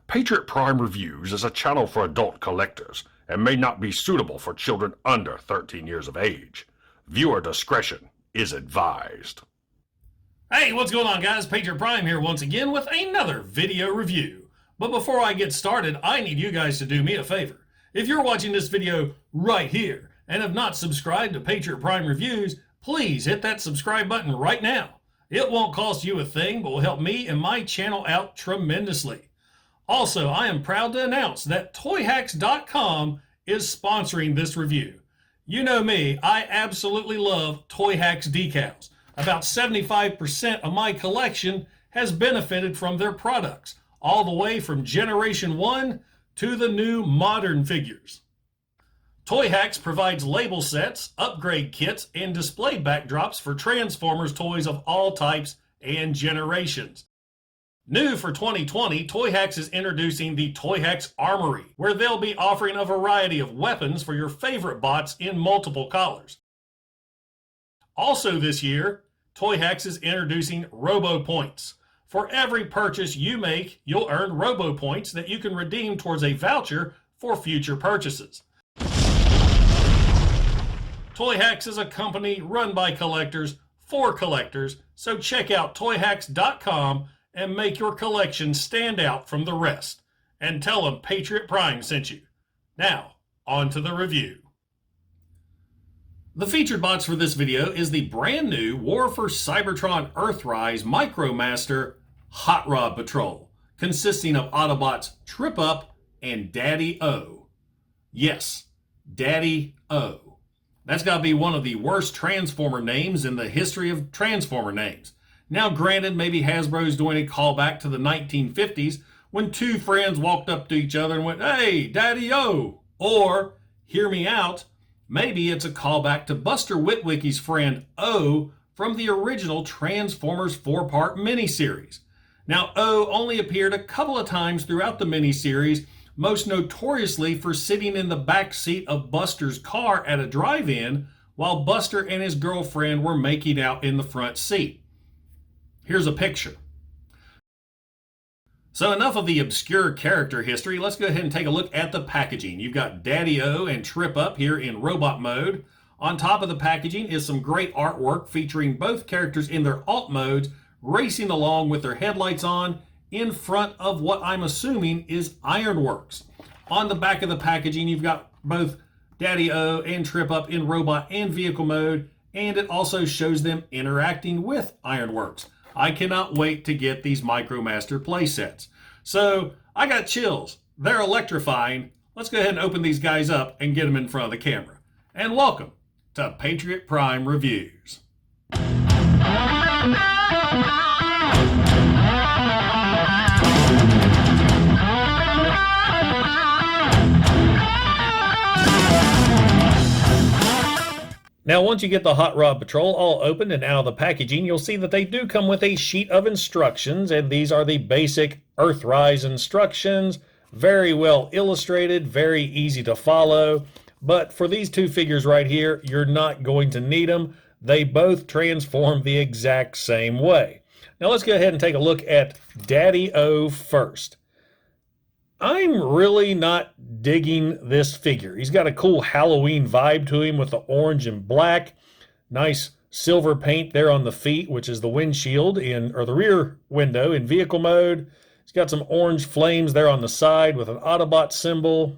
Patriot Prime Reviews is a channel for adult collectors and may not be suitable for children under 13 years of age. Viewer discretion is advised. Hey, what's going on, guys? Patriot Prime here once again with another video review. But before I get started, I need you guys to do me a favor. If you're watching this video right here and have not subscribed to Patriot Prime Reviews, please hit that subscribe button right now. It won't cost you a thing, but will help me and my channel out tremendously. Also, I am proud to announce that Toyhax.com is sponsoring this review. You know me, I absolutely love Toyhax Decals. About 75% of my collection has benefited from their products, all the way from Generation 1 to the new modern figures. Toyhax provides label sets, upgrade kits, and display backdrops for Transformers toys of all types and generations. New for 2020, Toyhax is introducing the Toyhax Armory, where they'll be offering a variety of weapons for your favorite bots in multiple colors. Also this year, Toyhax is introducing Robo Points. For every purchase you make, you'll earn Robo Points that you can redeem towards a voucher for future purchases. Toyhax is a company run by collectors for collectors, so check out Toyhax.com and make your collection stand out from the rest. And tell them Patriot Prime sent you. Now, on to the review. The featured box for this video is the brand new War for Cybertron Earthrise Micromaster Hot Rod Patrol, consisting of Autobots Trip Up and Daddyo. Yes, Daddyo. That's got to be one of the worst Transformer names in the history of Transformer names. Now granted, maybe Hasbro's doing a callback to the 1950s when two friends walked up to each other and went, "Hey, Daddyo!" Or, hear me out, maybe it's a callback to Buster Witwicky's friend O from the original Transformers 4-part miniseries. Now, O only appeared a couple of times throughout the miniseries, most notoriously for sitting in the back seat of Buster's car at a drive-in while Buster and his girlfriend were making out in the front seat. Here's a picture. So enough of the obscure character history. Let's go ahead and take a look at the packaging. You've got Daddyo and Trip Up here in robot mode. On top of the packaging is some great artwork featuring both characters in their alt modes racing along with their headlights on in front of what I'm assuming is ironworks. On the back of the packaging, you've got both Daddyo and Trip Up in robot and vehicle mode, and it also shows them interacting with ironworks. I cannot wait to get these Micromaster playsets. So I got chills. They're electrifying. Let's go ahead and open these guys up and get them in front of the camera. And welcome to Patriot Prime Reviews. Now, once you get the Hot Rod Patrol all opened and out of the packaging, you'll see that they do come with a sheet of instructions, and these are the basic Earthrise instructions. Very well illustrated, very easy to follow. But for these two figures right here, you're not going to need them. They both transform the exact same way. Now, let's go ahead and take a look at Daddyo first. I'm really not digging this figure. He's got a cool Halloween vibe to him with the orange and black. Nice silver paint there on the feet, which is the windshield or the rear window in vehicle mode. He's got some orange flames there on the side with an Autobot symbol.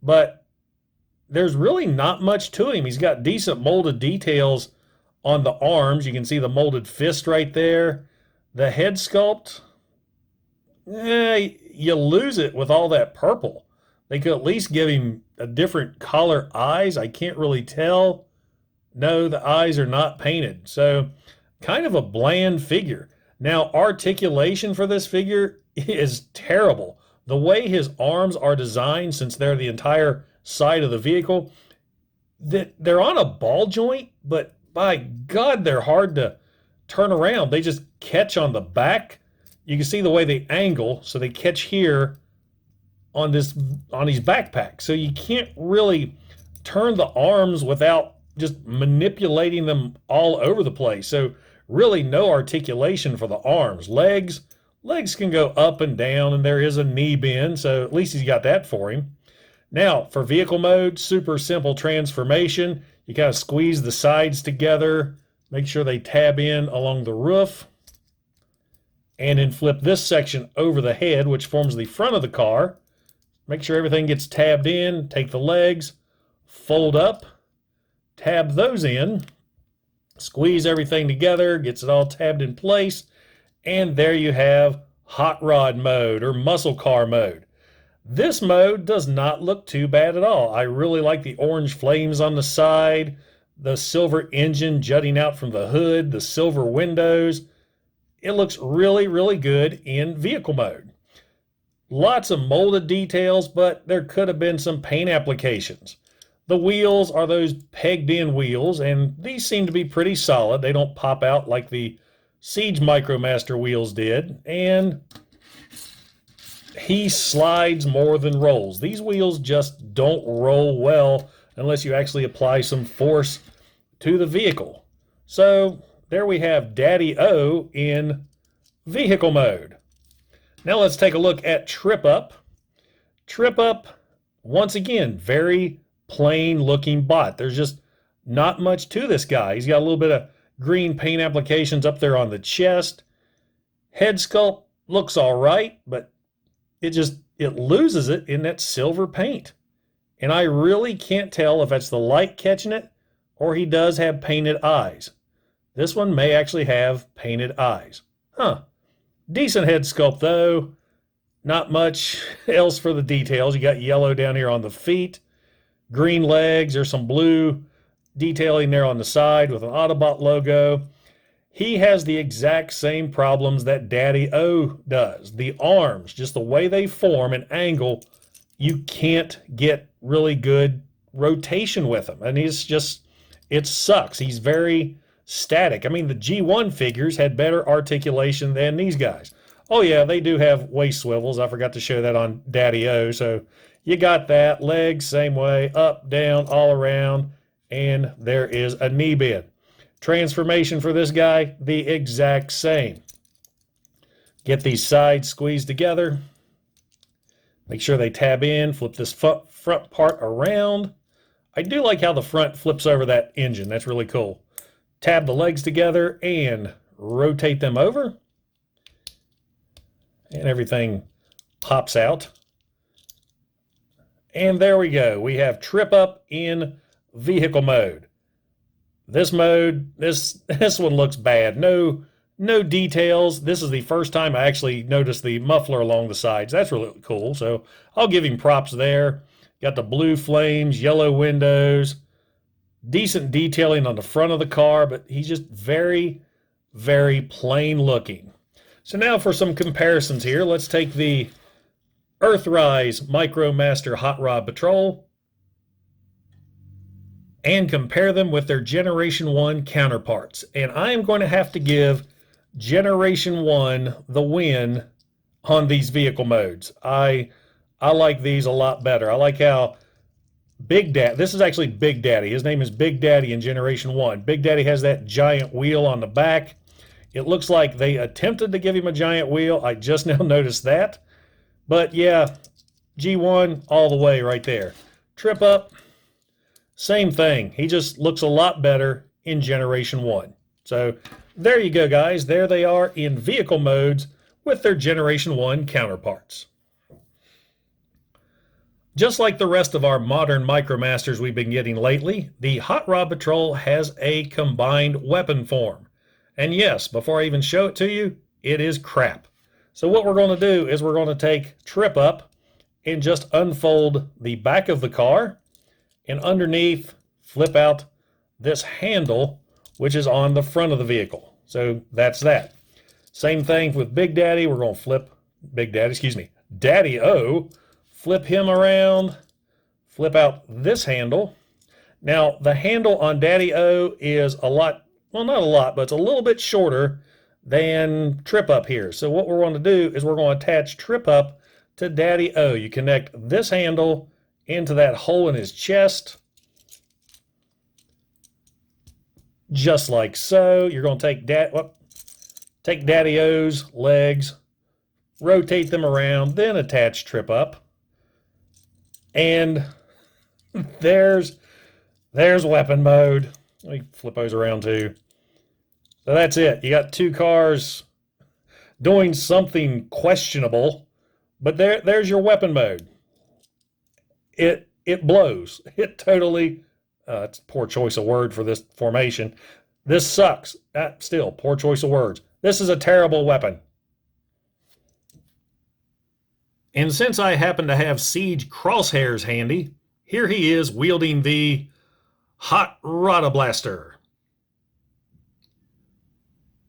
But there's really not much to him. He's got decent molded details on the arms. You can see the molded fist right there. The head sculpt, you lose it with all that purple. They could at least give him a different color eyes. I can't really tell. No, the eyes are not painted. So kind of a bland figure. Now, articulation for this figure is terrible. The way his arms are designed, since they're the entire side of the vehicle, they're on a ball joint, but by God, they're hard to turn around. They just catch on the back. You can see the way they angle, so they catch here on his backpack. So you can't really turn the arms without just manipulating them all over the place. So really no articulation for the arms. Legs, a Legs can go up and down, and there is a knee bend, so at least he's got that for him. Now, for vehicle mode, super simple transformation. You kind of squeeze the sides together, make sure they tab in along the roof, and then flip this section over the head, which forms the front of the car. Make sure everything gets tabbed in, take the legs, fold up, tab those in, squeeze everything together, gets it all tabbed in place, and there you have hot rod mode or muscle car mode. This mode does not look too bad at all. I really like the orange flames on the side, the silver engine jutting out from the hood, the silver windows. It looks really, really good in vehicle mode. Lots of molded details, but there could have been some paint applications. The wheels are those pegged in wheels, and these seem to be pretty solid. They don't pop out like the Siege Micromaster wheels did, and he slides more than rolls. These wheels just don't roll well unless you actually apply some force to the vehicle. So there we have Daddyo in vehicle mode. Now let's take a look at Trip Up. Trip Up, once again, very plain looking bot. There's just not much to this guy. He's got a little bit of green paint applications up there on the chest. Head sculpt looks all right, but it loses it in that silver paint. And I really can't tell if that's the light catching it or he does have painted eyes. This one may actually have painted eyes. Decent head sculpt though. Not much else for the details. You got yellow down here on the feet, green legs, there's some blue detailing there on the side with an Autobot logo. He has the exact same problems that Daddyo does. The arms, just the way they form and angle, you can't get really good rotation with him. And it sucks. He's very static. I mean, the G1 figures had better articulation than these guys. Oh yeah, they do have waist swivels. I forgot to show that on Daddyo. So you got that. Legs, same way, up, down, all around. And there is a knee bend. Transformation for this guy, the exact same. Get these sides squeezed together. Make sure they tab in, flip this front part around. I do like how the front flips over that engine. That's really cool. Tab the legs together and rotate them over. And everything pops out. And there we go. We have Trip Up in vehicle mode. This mode, this one looks bad. No details. This is the first time I actually noticed the muffler along the sides. That's really cool. So I'll give him props there. Got the blue flames, yellow windows, decent detailing on the front of the car, but he's just very, very plain looking. So now for some comparisons here, let's take the Earthrise Micromaster Hot Rod Patrol and compare them with their Generation 1 counterparts. And I am going to have to give Generation 1 the win on these vehicle modes. I like these a lot better. I like how Big Daddy, this is actually Big Daddy. His name is Big Daddy in Generation 1. Big Daddy has that giant wheel on the back. It looks like they attempted to give him a giant wheel. I just now noticed that. But yeah, G1 all the way right there. Trip Up, same thing. He just looks a lot better in Generation 1. So there you go, guys. There they are in vehicle modes with their Generation 1 counterparts. Just like the rest of our modern Micromasters we've been getting lately, the Hot Rod Patrol has a combined weapon form. And yes, before I even show it to you, it is crap. So what we're going to do is we're going to take Trip Up and just unfold the back of the car, and underneath flip out this handle, which is on the front of the vehicle. So that's that. Same thing with Big Daddy. We're going to flip Daddyo, flip him around, flip out this handle. Now, the handle on Daddyo is a lot, well, not a lot, but it's a little bit shorter than Trip Up here. So what we're going to do is we're going to attach Trip Up to Daddyo. You connect this handle into that hole in his chest, just like so. You're going to take Daddyo's legs, rotate them around, then attach trip up. And there's weapon mode. Let me flip those around too. So that's it. You got two cars doing something questionable, but there's your weapon mode. It blows. It totally, it's a poor choice of word for this formation. This sucks. Still, poor choice of words. This is a terrible weapon. And since I happen to have Siege crosshairs handy, here he is wielding the Hot Rod Blaster.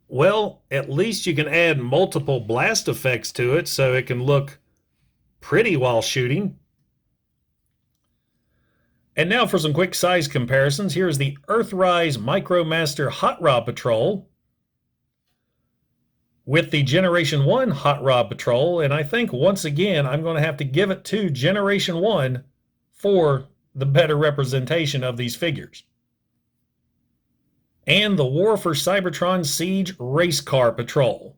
Well, at least you can add multiple blast effects to it so it can look pretty while shooting. And now for some quick size comparisons. Here's the Earthrise Micromaster Hot Rod Patrol with the Generation 1 Hot Rod Patrol, and I think once again I'm going to have to give it to Generation 1 for the better representation of these figures. And the War for Cybertron Siege Race Car Patrol.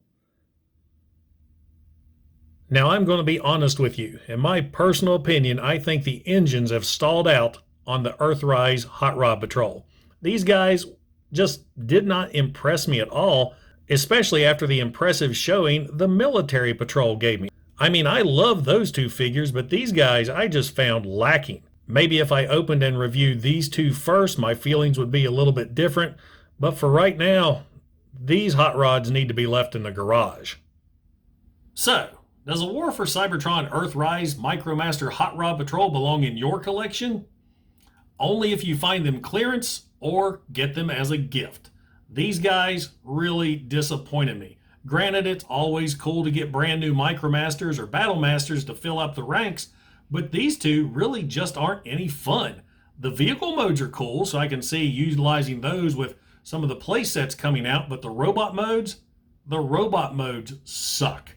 Now I'm going to be honest with you. In my personal opinion, I think the engines have stalled out on the Earthrise Hot Rod Patrol. These guys just did not impress me at all, especially after the impressive showing the Military Patrol gave me. I mean, I love those two figures, but these guys I just found lacking. Maybe if I opened and reviewed these two first, my feelings would be a little bit different, but for right now, these hot rods need to be left in the garage. So, does the War for Cybertron Earthrise Micromaster Hot Rod Patrol belong in your collection? Only if you find them clearance or get them as a gift. These guys really disappointed me. Granted, it's always cool to get brand new Micromasters or Battlemasters to fill up the ranks, but these two really just aren't any fun. The vehicle modes are cool, so I can see utilizing those with some of the play sets coming out, but the robot modes suck.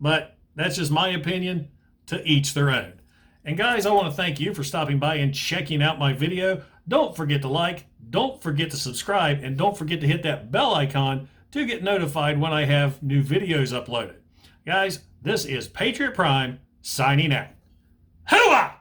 But that's just my opinion. To each their own. And guys, I want to thank you for stopping by and checking out my video. Don't forget to like, don't forget to subscribe, and don't forget to hit that bell icon to get notified when I have new videos uploaded. Guys, this is Patriot Prime signing out. Hooah!